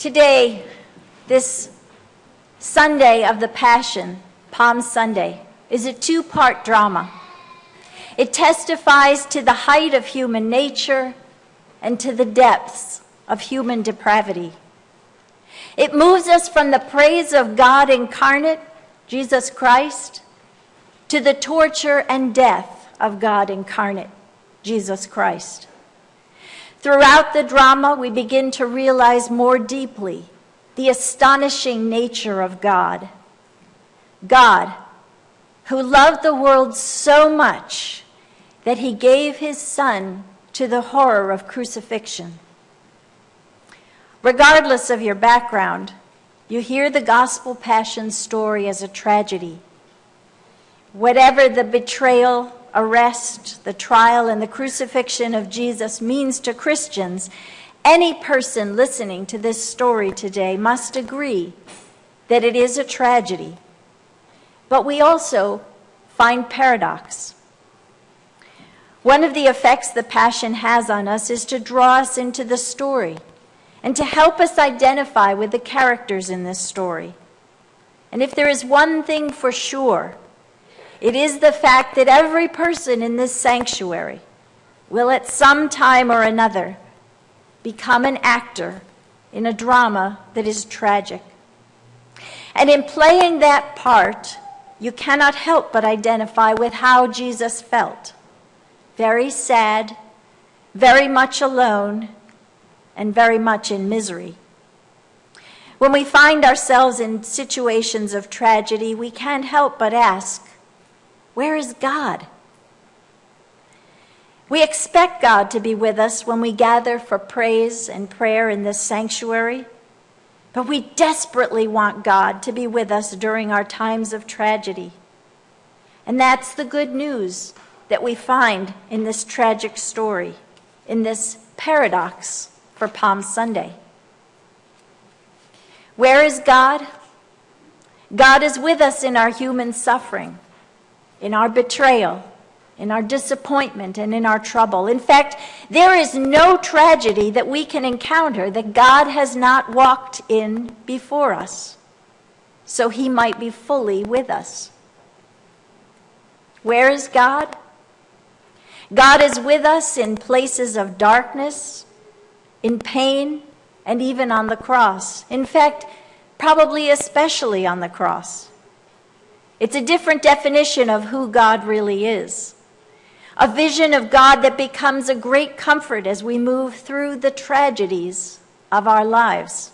Today, this Sunday of the Passion, Palm Sunday, is a two-part drama. It testifies to the height of human nature and to the depths of human depravity. It moves us from the praise of God incarnate, Jesus Christ, to the torture and death of God incarnate, Jesus Christ. Throughout the drama, we begin to realize more deeply the astonishing nature of God. God, who loved the world so much that he gave his Son to the horror of crucifixion. Regardless of your background, you hear the gospel passion story as a tragedy. Whatever the betrayal, arrest, the trial, and the crucifixion of Jesus means to Christians, any person listening to this story today must agree that it is a tragedy. But we also find paradox. One of the effects the Passion has on us is to draw us into the story and to help us identify with the characters in this story. And if there is one thing for sure, it is the fact that every person in this sanctuary will at some time or another become an actor in a drama that is tragic. And in playing that part, you cannot help but identify with how Jesus felt. Very sad, very much alone, and very much in misery. When we find ourselves in situations of tragedy, we can't help but ask, where is God? We expect God to be with us when we gather for praise and prayer in this sanctuary, but we desperately want God to be with us during our times of tragedy. And that's the good news that we find in this tragic story, in this paradox for Palm Sunday. Where is God? God is with us in our human suffering, in our betrayal, in our disappointment, and in our trouble. In fact, there is no tragedy that we can encounter that God has not walked in before us, so he might be fully with us. Where is God? God is with us in places of darkness, in pain, and even on the cross. In fact, probably especially on the cross. It's a different definition of who God really is. A vision of God that becomes a great comfort as we move through the tragedies of our lives.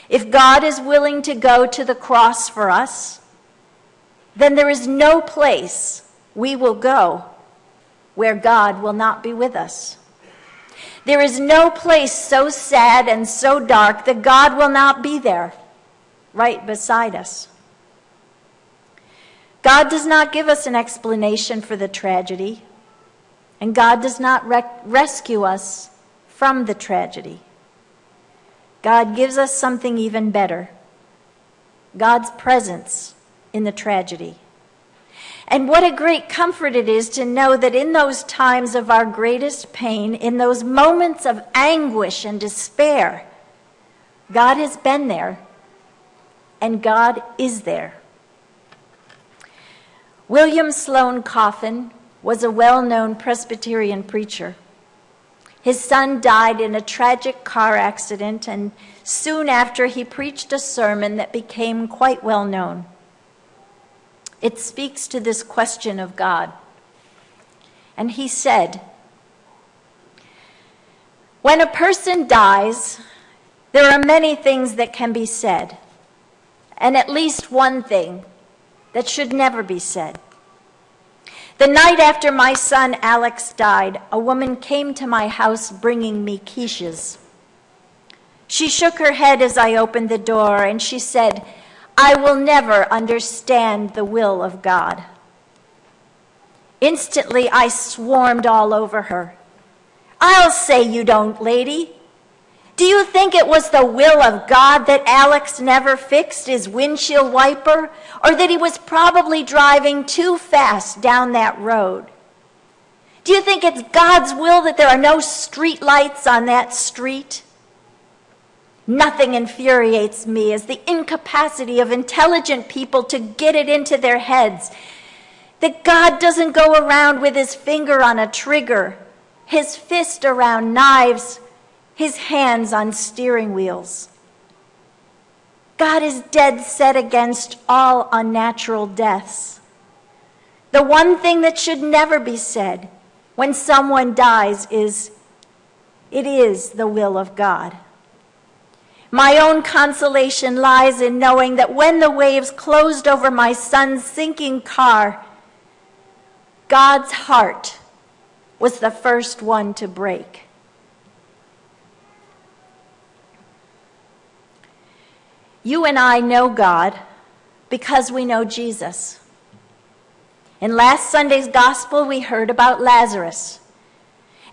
If God is willing to go to the cross for us, then there is no place we will go where God will not be with us. There is no place so sad and so dark that God will not be there, right beside us. God does not give us an explanation for the tragedy, and God does not rescue us from the tragedy. God gives us something even better, God's presence in the tragedy. And what a great comfort it is to know that in those times of our greatest pain, in those moments of anguish and despair, God has been there, and God is there. William Sloane Coffin was a well-known Presbyterian preacher. His son died in a tragic car accident, and soon after he preached a sermon that became quite well known. It speaks to this question of God. And he said, when a person dies, there are many things that can be said, and at least one thing that should never be said. The night after my son Alex died, a woman came to my house bringing me quiches. She shook her head as I opened the door, and she said, I will never understand the will of God. Instantly, I swarmed all over her. I'll say you don't, lady. Do you think it was the will of God that Alex never fixed his windshield wiper, or that he was probably driving too fast down that road? Do you think it's God's will that there are no street lights on that street? Nothing infuriates me as the incapacity of intelligent people to get it into their heads that God doesn't go around with his finger on a trigger, his fist around knives, his hands on steering wheels. God is dead set against all unnatural deaths. The one thing that should never be said when someone dies is, "It is the will of God." My own consolation lies in knowing that when the waves closed over my son's sinking car, God's heart was the first one to break. You and I know God because we know Jesus. In last Sunday's gospel, we heard about Lazarus.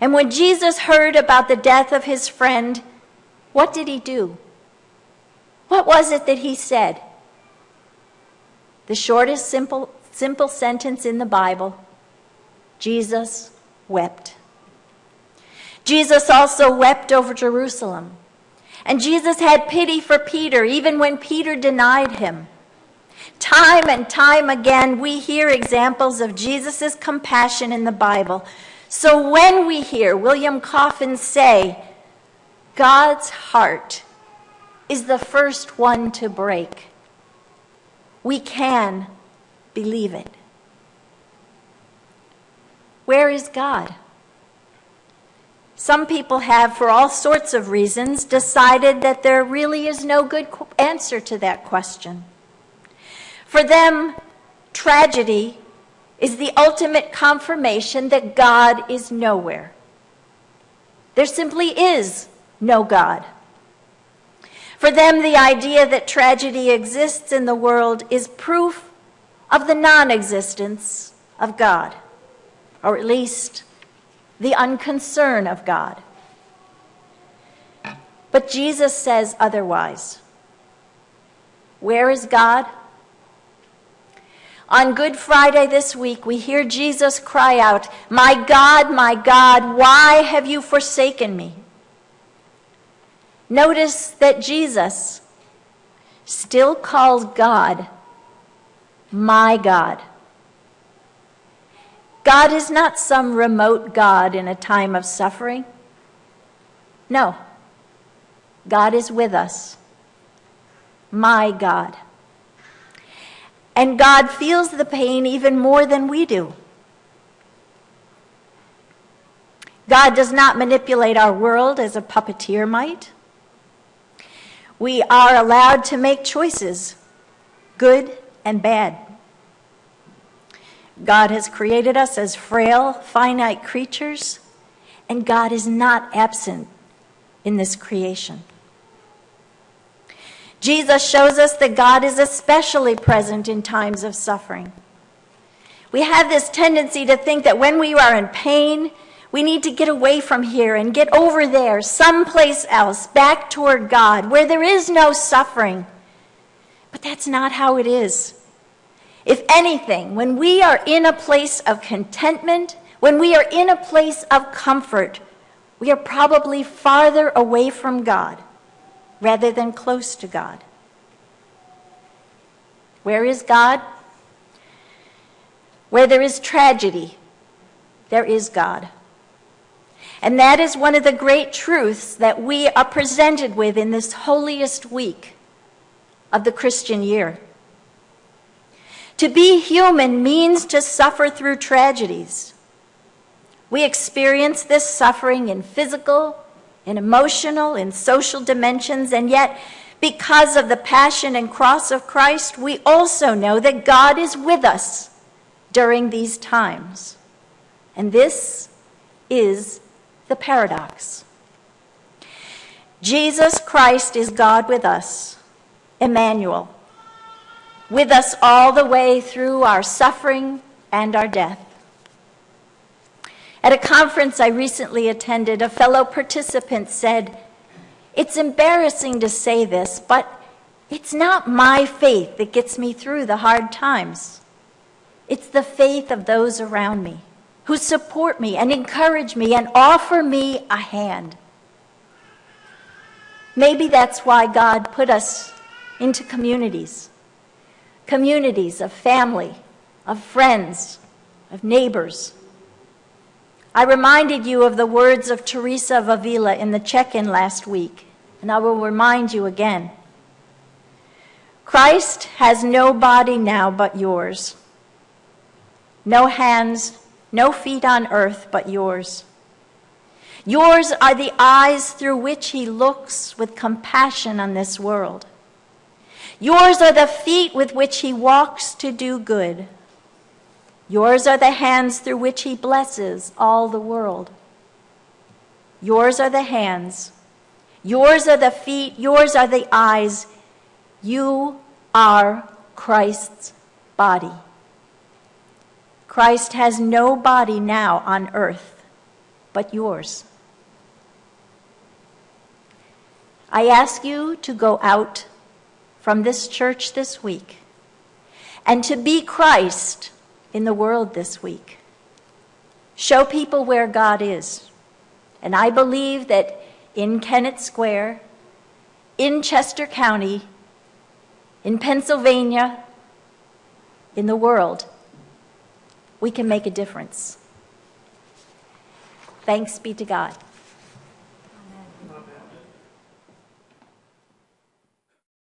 And when Jesus heard about the death of his friend, what did he do? What was it that he said? The shortest, simple sentence in the Bible: Jesus wept. Jesus also wept over Jerusalem. And Jesus had pity for Peter, even when Peter denied him. Time and time again, we hear examples of Jesus' compassion in the Bible. So when we hear William Coffin say, God's heart is the first one to break, we can believe it. Where is God? Some people have, for all sorts of reasons, decided that there really is no good answer to that question. For them, tragedy is the ultimate confirmation that God is nowhere. There simply is no God. For them, the idea that tragedy exists in the world is proof of the non-existence of God, or at least the unconcern of God. But Jesus says otherwise. Where is God? On Good Friday this week, we hear Jesus cry out, my God, why have you forsaken me?" Notice that Jesus still calls God my God. God is not some remote God in a time of suffering. No, God is with us, my God. And God feels the pain even more than we do. God does not manipulate our world as a puppeteer might. We are allowed to make choices, good and bad. God has created us as frail, finite creatures, and God is not absent in this creation. Jesus shows us that God is especially present in times of suffering. We have this tendency to think that when we are in pain, we need to get away from here and get over there, someplace else, back toward God, where there is no suffering. But that's not how it is. If anything, when we are in a place of contentment, when we are in a place of comfort, we are probably farther away from God rather than close to God. Where is God? Where there is tragedy, there is God. And that is one of the great truths that we are presented with in this holiest week of the Christian year. To be human means to suffer through tragedies. We experience this suffering in physical, in emotional, in social dimensions, and yet, because of the passion and cross of Christ, we also know that God is with us during these times. And this is the paradox. Jesus Christ is God with us, Emmanuel, with us all the way through our suffering and our death. At a conference I recently attended, a fellow participant said, "It's embarrassing to say this, but it's not my faith that gets me through the hard times. It's the faith of those around me who support me and encourage me and offer me a hand." Maybe that's why God put us into communities. Communities of family, of friends, of neighbors. I reminded you of the words of Teresa of Avila in the check-in last week, and I will remind you again. Christ has no body now but yours. No hands, no feet on earth but yours. Yours are the eyes through which he looks with compassion on this world. Yours are the feet with which he walks to do good. Yours are the hands through which he blesses all the world. Yours are the hands. Yours are the feet. Yours are the eyes. You are Christ's body. Christ has no body now on earth but yours. I ask you to go out from this church this week and to be Christ in the world this week. Show people where God is. And I believe that in Kennett Square, in Chester County, in Pennsylvania, in the world, we can make a difference. Thanks be to God.